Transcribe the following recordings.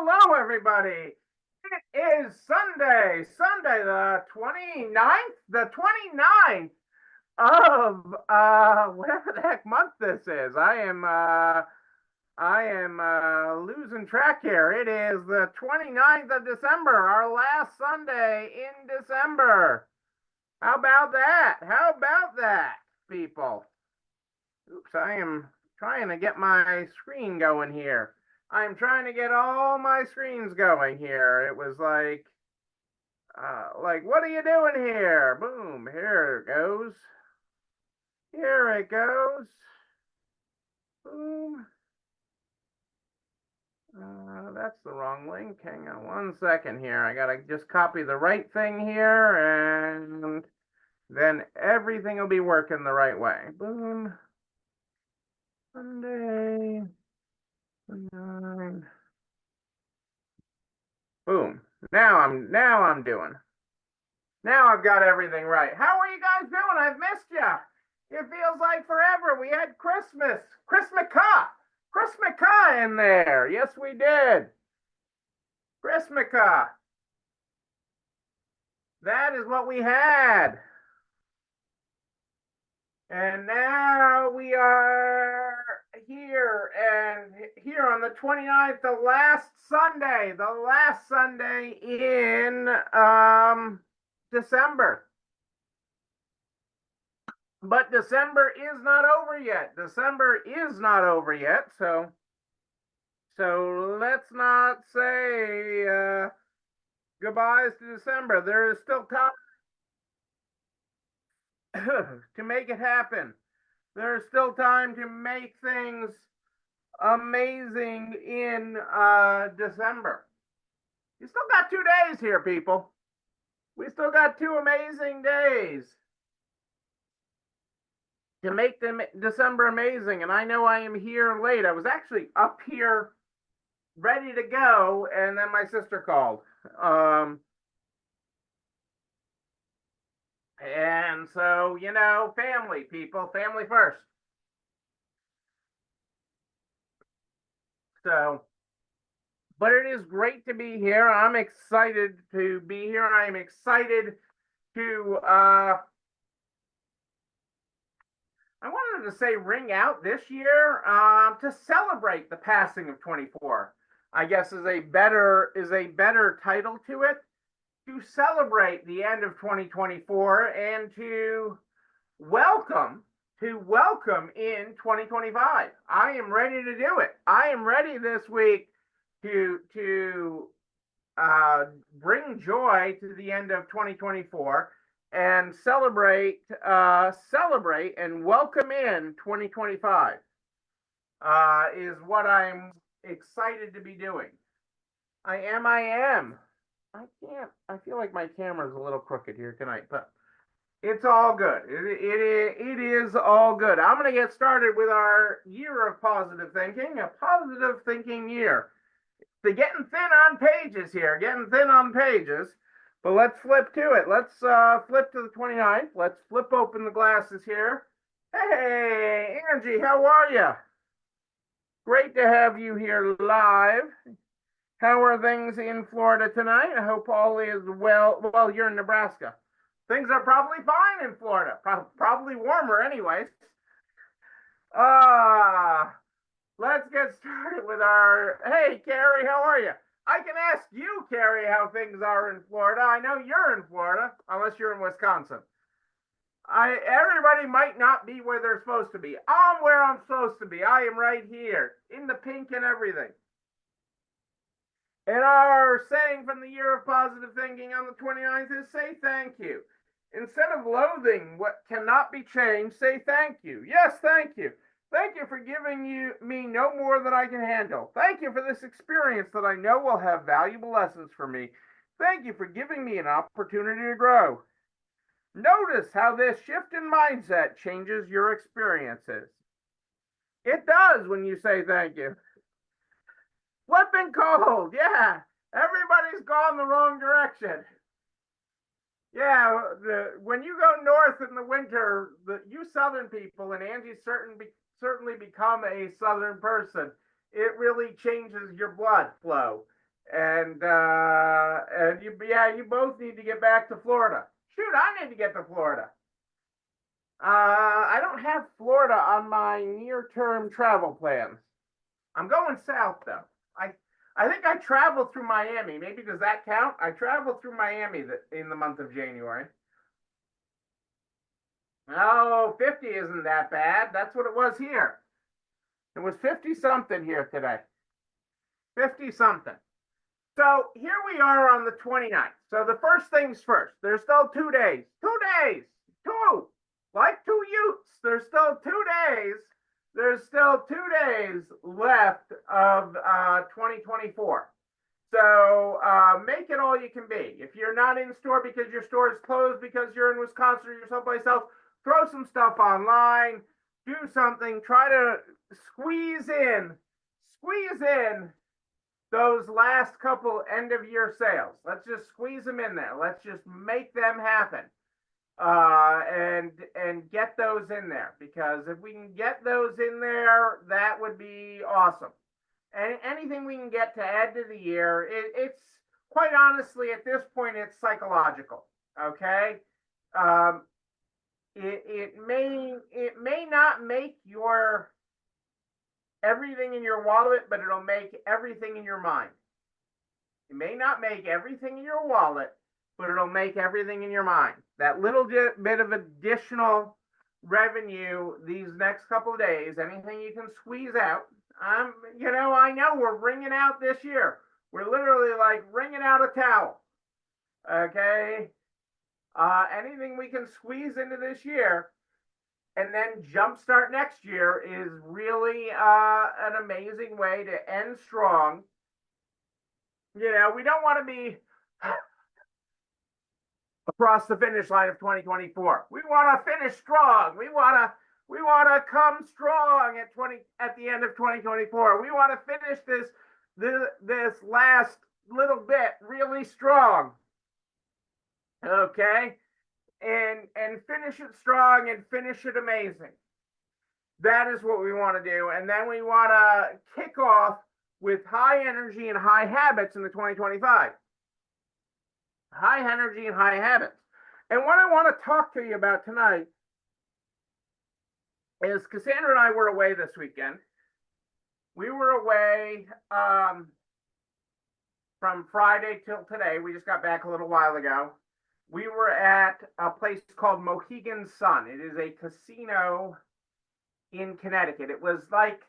Hello, everybody. It is Sunday the 29th, of whatever the heck month this is. I am losing track here. It is the 29th of December, our last Sunday in December. How about that? How about that, people? Oops, I am trying to get my screen going here. I'm trying to get all my screens going here. It was like, what are you doing here? Boom, here it goes. Here it goes. Boom. That's the wrong link. Hang on one second here. I gotta just copy the right thing here, and then everything will be working the right way. Boom. Sunday. 9. Boom. Now I'm doing. Now I've got everything right. How are you guys doing? I've missed you. It feels like forever. We had Christmaka in there. Yes, we did. Christmaka. That is what we had. And now we are here, and here on the 29th, the last Sunday in December. But December is not over yet. So let's not say goodbyes to December. There is still time to make it happen. There's still time to make things amazing in December. You still got 2 days here, people. We still got 2 amazing days to make December amazing. And I know I am here late. I was actually up here ready to go, and then my sister called. And so, family, people, family first. So, but it is great to be here. I'm excited to be here. I'm excited to, I wanted to say ring out this year to celebrate the passing of 24. I guess is a better title to it. To celebrate the end of 2024 and to welcome in 2025. I am ready to do it. I am ready this week to bring joy to the end of 2024 and celebrate and welcome in 2025 is what I'm excited to be doing. I am. I feel like my camera's a little crooked here tonight, but it's all good. It is all good. I'm going to get started with our year of positive thinking, a positive thinking year. They're getting thin on pages here, but let's flip to it. Let's flip to the 29th. Let's flip open the glasses here. Hey, Angie, how are you? Great to have you here live. How are things in Florida tonight? I hope all is well. Well, you're in Nebraska. Things are probably fine in Florida. Probably warmer anyways. Let's get started with our... Hey, Carrie, how are you? I can ask you, Carrie, how things are in Florida. I know you're in Florida, unless you're in Wisconsin. Everybody might not be where they're supposed to be. I'm where I'm supposed to be. I am right here, in the pink and everything. And our saying from the year of positive thinking on the 29th is say thank you. Instead of loathing what cannot be changed, say thank you. Yes, thank you. Thank you for giving me no more than I can handle. Thank you for this experience that I know will have valuable lessons for me. Thank you for giving me an opportunity to grow. Notice how this shift in mindset changes your experiences. It does when you say thank you. Flipping cold, yeah. Everybody's gone the wrong direction. Yeah, when you go north in the winter, you southern people, and Angie's certainly become a southern person, it really changes your blood flow. And you both need to get back to Florida. Shoot, I need to get to Florida. I don't have Florida on my near-term travel plans. I'm going south though. I I think I traveled through Miami. Maybe does that count? I traveled through Miami in the month of January. Oh, 50 isn't that bad. That's what it was here. It was 50 something here today. 50 something. So here we are on the 29th. So the first things first. There's still 2 days. 2 days. Two. Like two Utes. There's still 2 days. There's still 2 days left of 2024. So make it all you can be. If you're not in store because your store is closed because you're in Wisconsin or you're someplace else, throw some stuff online. Do something. Try to squeeze in those last couple end of year sales. Let's just squeeze them in there. Let's just make them happen. And get those in there, because if we can get those in there, that would be awesome. And anything we can get to add to the year, it's quite honestly at this point it's psychological. Okay, it may not make your everything in your wallet, but it'll make everything in your mind. It may not make everything in your wallet, but it'll make everything in your mind. That little bit of additional revenue these next couple of days, anything you can squeeze out. I know we're wringing out this year. We're literally like wringing out a towel. Okay. Anything we can squeeze into this year and then jumpstart next year is really an amazing way to end strong. We don't want to be across the finish line of 2024. We want to finish strong. We want to come strong at the end of 2024. We want to finish this last little bit really strong. Okay? And finish it strong and finish it amazing. That is what we want to do. And then we want to kick off with high energy and high habits in the 2025. High energy and high habits. And what I want to talk to you about tonight is Cassandra and I were away this weekend. We were away from Friday till today. We just got back a little while ago. We were at a place called Mohegan Sun. It is a casino in Connecticut. It was like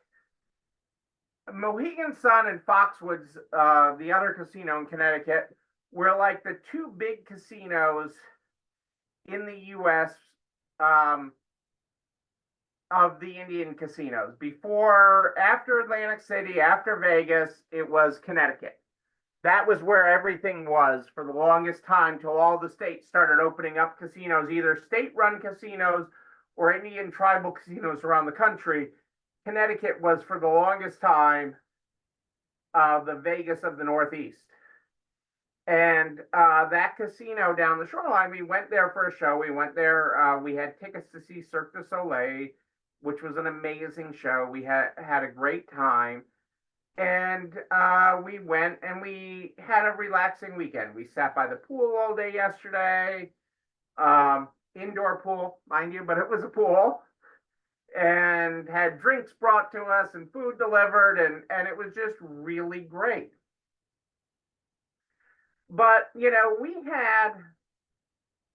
Mohegan Sun and Foxwoods, the other casino in Connecticut, were like the two big casinos in the U.S. Of the Indian casinos. After Atlantic City, after Vegas, it was Connecticut. That was where everything was for the longest time, till all the states started opening up casinos, either state-run casinos or Indian tribal casinos around the country. Connecticut was for the longest time the Vegas of the Northeast. And that casino down the shoreline, we went there for a show. We went there. We had tickets to see Cirque du Soleil, which was an amazing show. We had a great time. And we went and we had a relaxing weekend. We sat by the pool all day yesterday. Indoor pool, mind you, but it was a pool. And had drinks brought to us and food delivered. And it was just really great. But, we had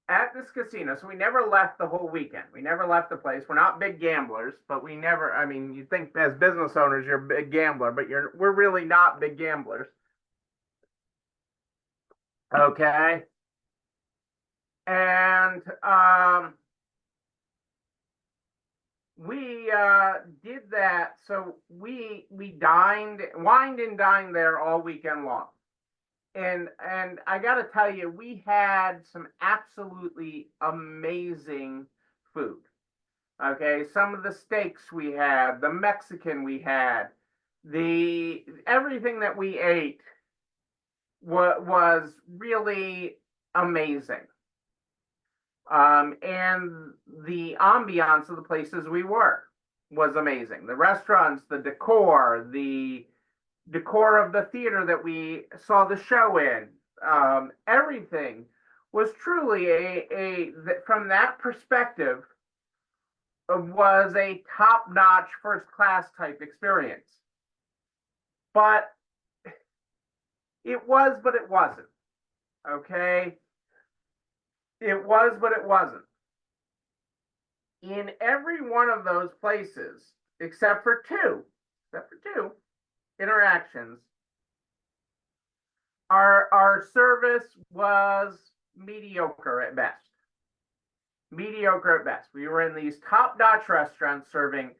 at this casino, so we never left the whole weekend. We never left the place. We're not big gamblers, but you'd think as business owners, you're a big gambler, but we're really not big gamblers. Okay. And we did that. So we wined and dined there all weekend long. And I got to tell you, we had some absolutely amazing food. Okay, some of the steaks we had, the Mexican we had, everything that we ate was really amazing. And the ambiance of the places we were was amazing. The restaurants, the decor, the decor of the theater that we saw the show in, everything was truly from that perspective, was a top-notch, first-class type experience. But it was, but it wasn't. Okay? It was, but it wasn't. In every one of those places, except for two interactions, our service was mediocre at best. Mediocre at best. We were in these top-notch restaurants serving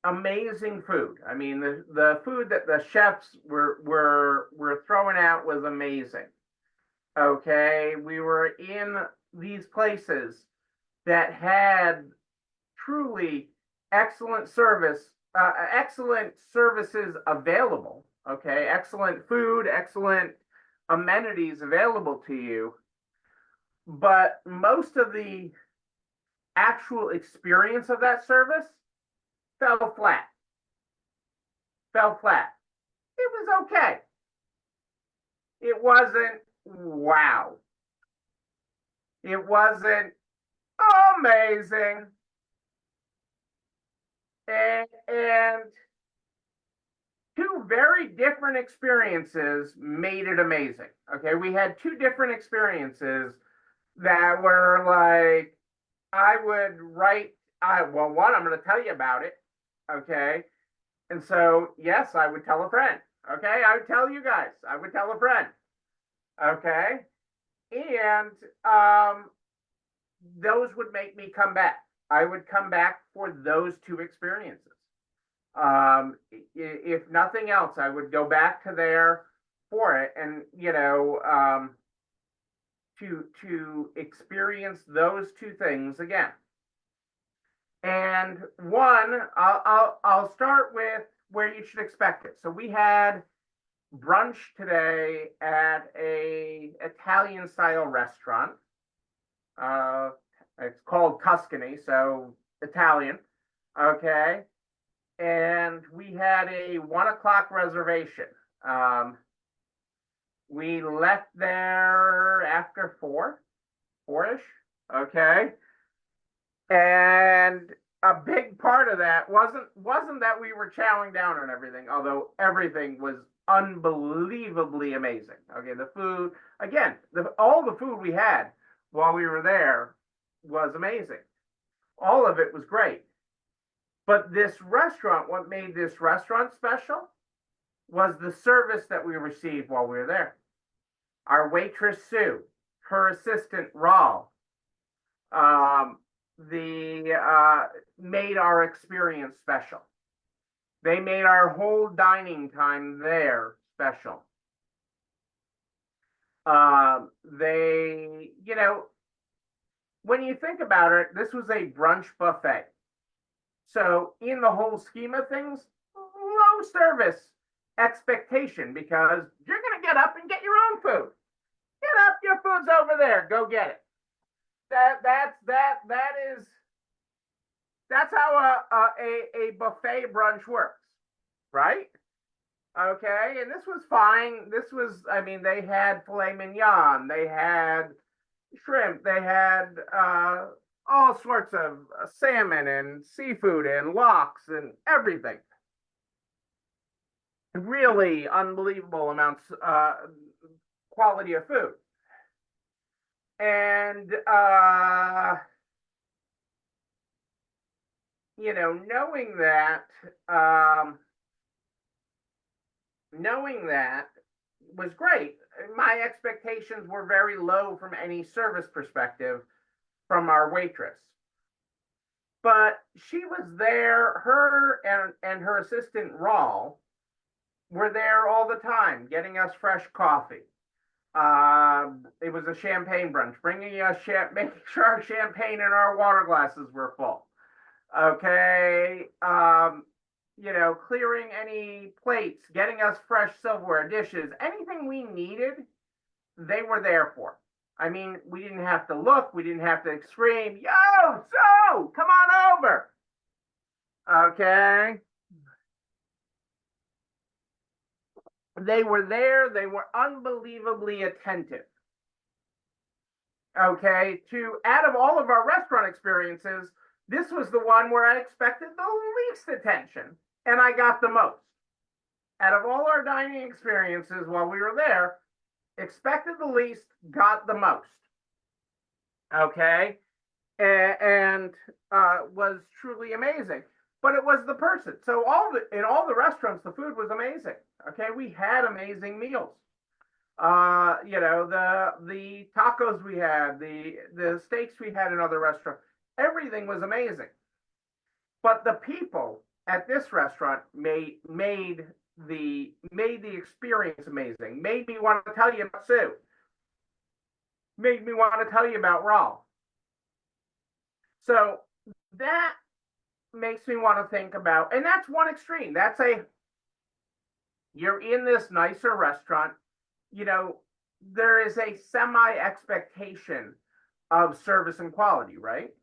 amazing food. I mean, the food that the chefs were throwing out was amazing. Okay, we were in these places that had truly excellent services available. Okay, excellent food, excellent amenities available to you. But most of the actual experience of that service fell flat. Fell flat. It was okay. It wasn't wow. It wasn't amazing. And two very different experiences made it amazing. Okay, we had two different experiences that were like, I would write, one, I'm going to tell you about it. Okay. And so, yes, I would tell a friend. Okay. I would tell you guys, I would tell a friend. Okay. And those would make me come back. I would come back for those two experiences. If nothing else, I would go back to there for it, and to experience those two things again. And one, I'll start with where you should expect it. So we had brunch today at a Italian style restaurant. It's called Tuscany, so Italian. Okay. And we had a 1:00 reservation. We left there after four-ish. Okay. And a big part of that wasn't that we were chowing down on everything, although everything was unbelievably amazing. Okay, the food, again, all the food we had while we were there was amazing. All of it was great. But this restaurant, what made this restaurant special was the service that we received while we were there. Our waitress, Sue, her assistant, Raul, made our experience special. They made our whole dining time there special. When you think about it, this was a brunch buffet. So in the whole scheme of things, low service expectation, because you're going to get up and get your own food. Get up, your food's over there. Go get it. That's how a buffet brunch works, right? Okay, and this was fine. They had filet mignon, they had shrimp, they had all sorts of salmon and seafood and lox and everything. Really unbelievable amounts, quality of food. And knowing that was great. My expectations were very low from any service perspective from our waitress. But she was there, her and her assistant, Raul, were there all the time, getting us fresh coffee. It was a champagne brunch, bringing us making sure our champagne and our water glasses were full. Okay. Clearing any plates, getting us fresh silverware, dishes, anything we needed, they were there for. I mean, we didn't have to look, we didn't have to scream, yo, so come on over. Okay. They were there. They were unbelievably attentive. Okay, to out of all of our restaurant experiences, this was the one where I expected the least attention, and I got the most. Out of all our dining experiences while we were there, expected the least, got the most. Okay, and was truly amazing. But it was the person. So in all the restaurants, the food was amazing. Okay, we had amazing meals. The tacos we had, the steaks we had in other restaurants, everything was amazing. But the people at this restaurant made the experience amazing. Made me want to tell you about Sue. Made me want to tell you about Raul. So that makes me want to think about, and that's one extreme. You're in this nicer restaurant, there is a semi expectation of service and quality, right?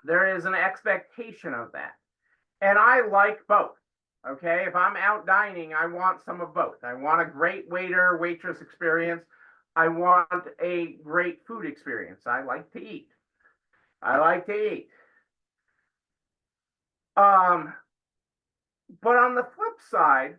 There is an expectation of that. And I like both. Okay. If I'm out dining, I want some of both. I want a great waiter, waitress experience. I want a great food experience. I like to eat. But on the flip side,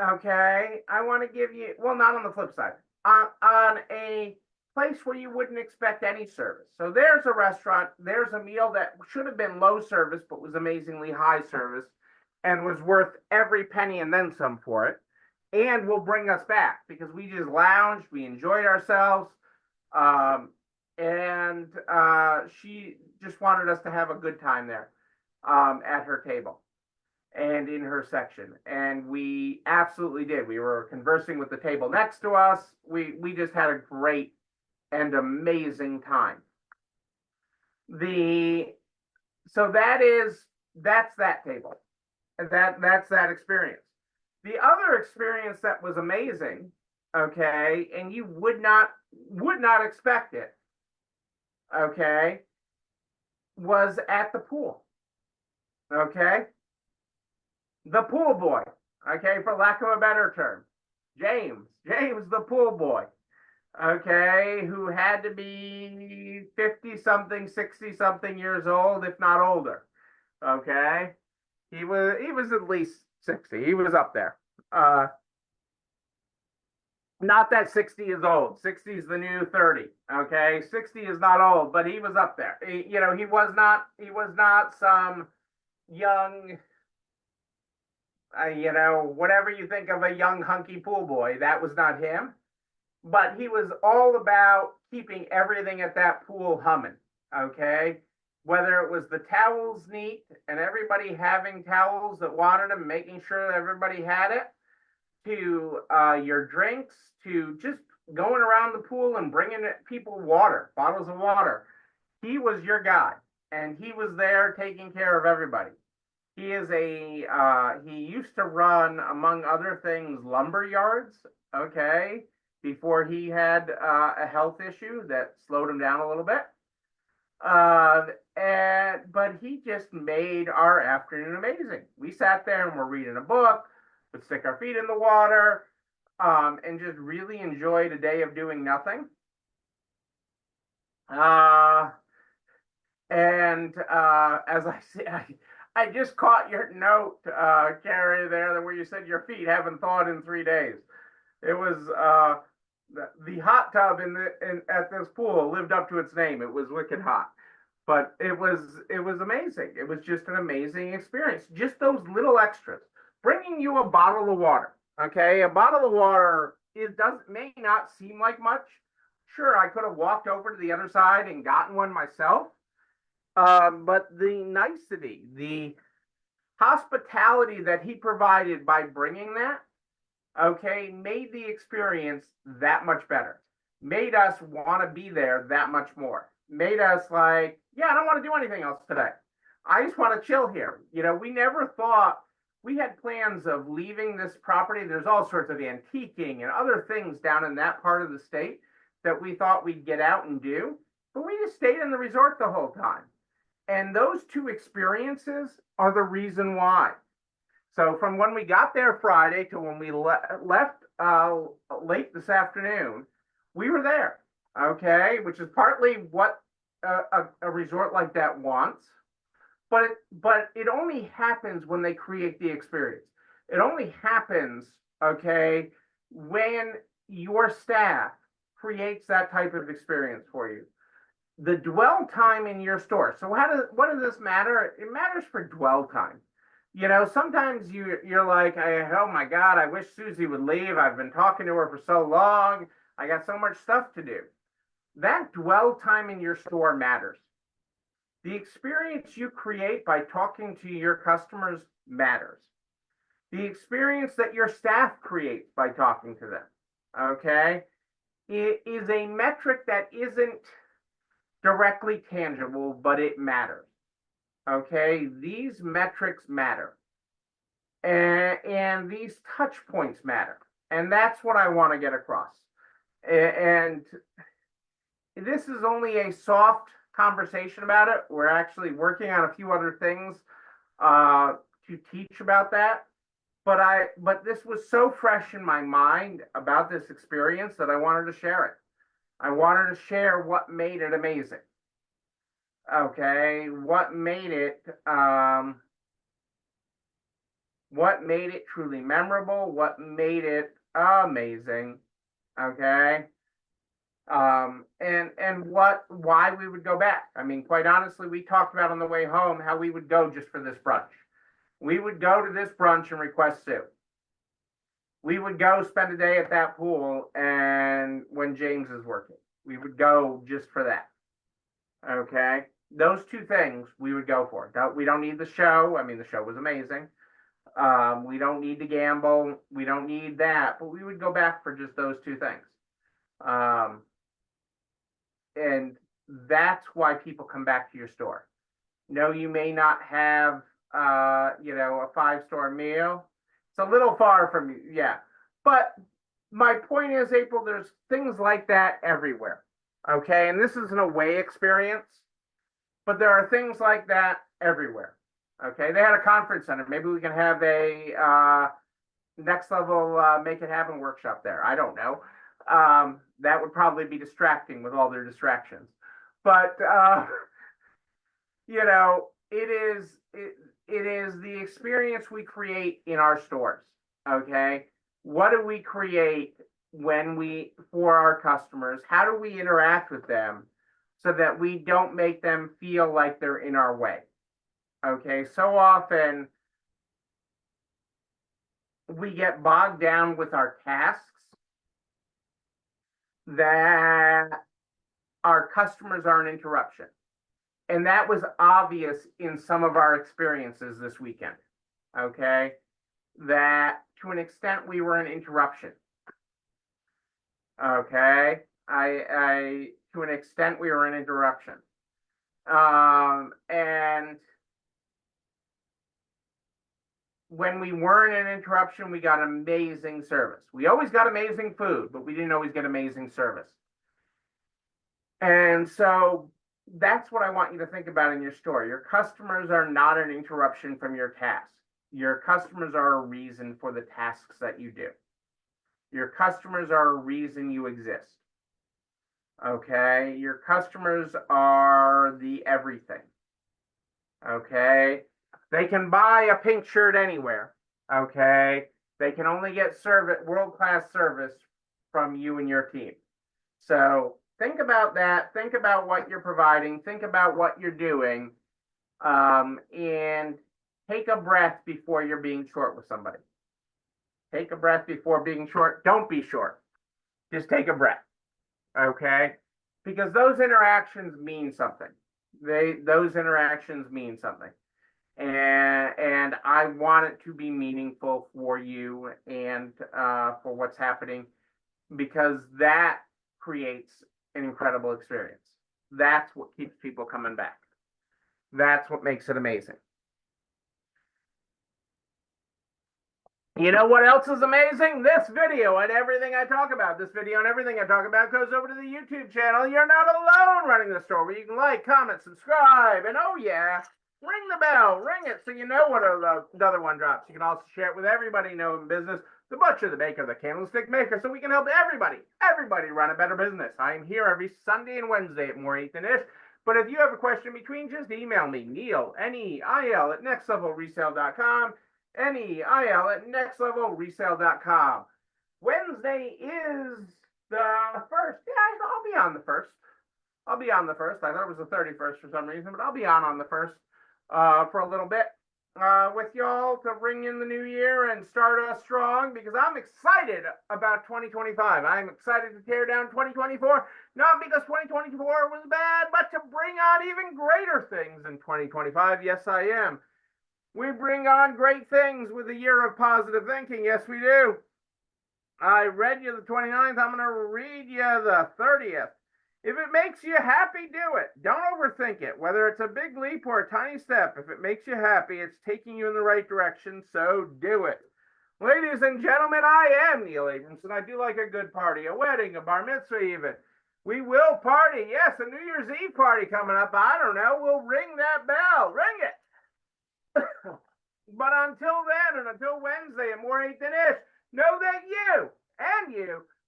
okay, I want to give you, well, not on the flip side, on a place where you wouldn't expect any service. So there's a restaurant, there's a meal that should have been low service, but was amazingly high service and was worth every penny and then some for it, and will bring us back because we just lounged, we enjoyed ourselves, and she just wanted us to have a good time there at her table and in her section, and we absolutely did. We were conversing with the table next to us. We just had a great and amazing time. So that's that table. That's that experience. The other experience that was amazing, okay, and you would not expect it, okay, was at the pool. Okay. The pool boy, okay, for lack of a better term. James the pool boy, okay, who had to be 50 something, 60 something years old, if not older. Okay. He was at least 60. He was up there. Not that 60 is old. 60 is the new 30. Okay. 60 is not old, but he was up there. He was not some young, whatever you think of a young hunky pool boy, that was not him. But he was all about keeping everything at that pool humming. Okay. Whether it was the towels neat and everybody having towels that wanted them, making sure that everybody had it, to your drinks, to just going around the pool and bringing people water, bottles of water. He was your guy, and he was there taking care of everybody. He used to run, among other things, lumber yards, okay, before he had a health issue that slowed him down a little bit. But he just made our afternoon amazing. We sat there and were reading a book, would stick our feet in the water, and just really enjoyed a day of doing nothing. As I said, I just caught your note, Carrie, there where you said your feet haven't thawed in 3 days. It was the hot tub at this pool lived up to its name. It was wicked hot, but it was amazing. It was just an amazing experience. Just those little extras, bringing you a bottle of water. Okay, a bottle of water may not seem like much. Sure, I could have walked over to the other side and gotten one myself. But the nicety, the hospitality that he provided by bringing that, okay, made the experience that much better. Made us want to be there that much more. Made us like, yeah, I don't want to do anything else today. I just want to chill here. We never thought, we had plans of leaving this property. There's all sorts of antiquing and other things down in that part of the state that we thought we'd get out and do, but we just stayed in the resort the whole time. And those two experiences are the reason why. So from when we got there Friday to when we left late this afternoon, we were there. Okay, which is partly what a resort like that wants, but it only happens when they create the experience. It only happens, okay, when your staff creates that type of experience for you. The dwell time in your store. So what does this matter? It matters for dwell time. You know, sometimes you're like, oh my God, I wish Susie would leave. I've been talking to her for so long. I got so much stuff to do. That dwell time in your store matters. The experience you create by talking to your customers matters. The experience that your staff creates by talking to them, okay, it is a metric that isn't directly tangible, but it matters. Okay, these metrics matter, and these touch points matter, and that's what I want to get across. And this is only a soft conversation about it. We're actually working on a few other things to teach about that. But this was so fresh in my mind about this experience that I wanted to share it. I wanted to share what made it amazing. Okay, what made it truly memorable, what made it amazing. Okay. And why we would go back. I mean, quite honestly, we talked about on the way home how we would go just for this brunch. We would go to this brunch and request soup. We would go spend a day at that pool, and when James is working, we would go just for that. Okay, those two things we would go for. We don't need the show. I mean, the show was amazing. We don't need to gamble. We don't need that, but we would go back for just those two things. And that's why people come back to your store. No, you may not have, a 5-star meal. It's a little far from you, yeah. But my point is, April, there's things like that everywhere. Okay, and this is an away experience, but there are things like that everywhere. Okay, they had a conference center. Maybe we can have a next level make it happen workshop there. I don't know. That would probably be distracting with all their distractions, but it is the experience we create in our stores. Okay, what do we create for our customers? How do we interact with them so that we don't make them feel like they're in our way? Okay, so often we get bogged down with our tasks that our customers are an interruption. And that was obvious in some of our experiences this weekend. Okay, that to an extent we were an interruption. Okay, I to an extent we were an interruption. And when we weren't an interruption, we got amazing service. We always got amazing food, but we didn't always get amazing service. And so that's what I want you to think about in your store. Your customers are not an interruption from your task. Your customers are a reason for the tasks that you do. Your customers are a reason you exist. Okay, your customers are the everything. Okay, they can buy a pink shirt anywhere. Okay, they can only get world-class service from you and your team. So think about that. Think about what you're providing. Think about what you're doing, and take a breath before you're being short with somebody. Take a breath before being short. Don't be short. Just take a breath. Okay, because those interactions mean something. Those interactions mean something, and I want it to be meaningful for you and for what's happening, because that creates an incredible experience. That's what keeps people coming back. That's what makes it amazing. You know what else is amazing? This video and everything I talk about. This video and everything I talk about goes over to the YouTube channel. You're not alone running the store, where you can like, comment, subscribe, and oh yeah, ring the bell, ring it so you know when another one drops. You can also share it with everybody you know in business, the butcher, the baker, the candlestick maker, so we can help everybody run a better business. I am here every Sunday and Wednesday at more 8 than ish. But if you have a question between, just email me, Neil, Neil, at nextlevelresale.com, Neil at nextlevelresale.com. Wednesday is the first. Yeah, I'll be on the first. I'll be on the first. I thought it was the 31st for some reason, but I'll be on the first for a little bit with y'all to ring in the new year and start us strong because I'm excited about 2025. I'm excited to tear down 2024, not because 2024 was bad, but to bring on even greater things in 2025. Yes, I am. We bring on great things with a year of positive thinking. Yes, we do. I read you the 29th. I'm going to read you the 30th. If it makes you happy, do it. Don't overthink it. Whether it's a big leap or a tiny step, if it makes you happy, it's taking you in the right direction, so do it. Ladies and gentlemen, I am Neil Abramson. I do like a good party, a wedding, a bar mitzvah even. We will party. Yes, a New Year's Eve party coming up. I don't know. We'll ring that bell. Ring it. But until then, and until Wednesday at more 8 than ish, know that you,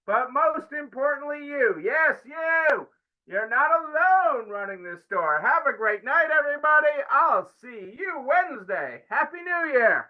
but most importantly, yes, you're not alone running this store. Have a great night, everybody. I'll see you Wednesday. Happy New Year.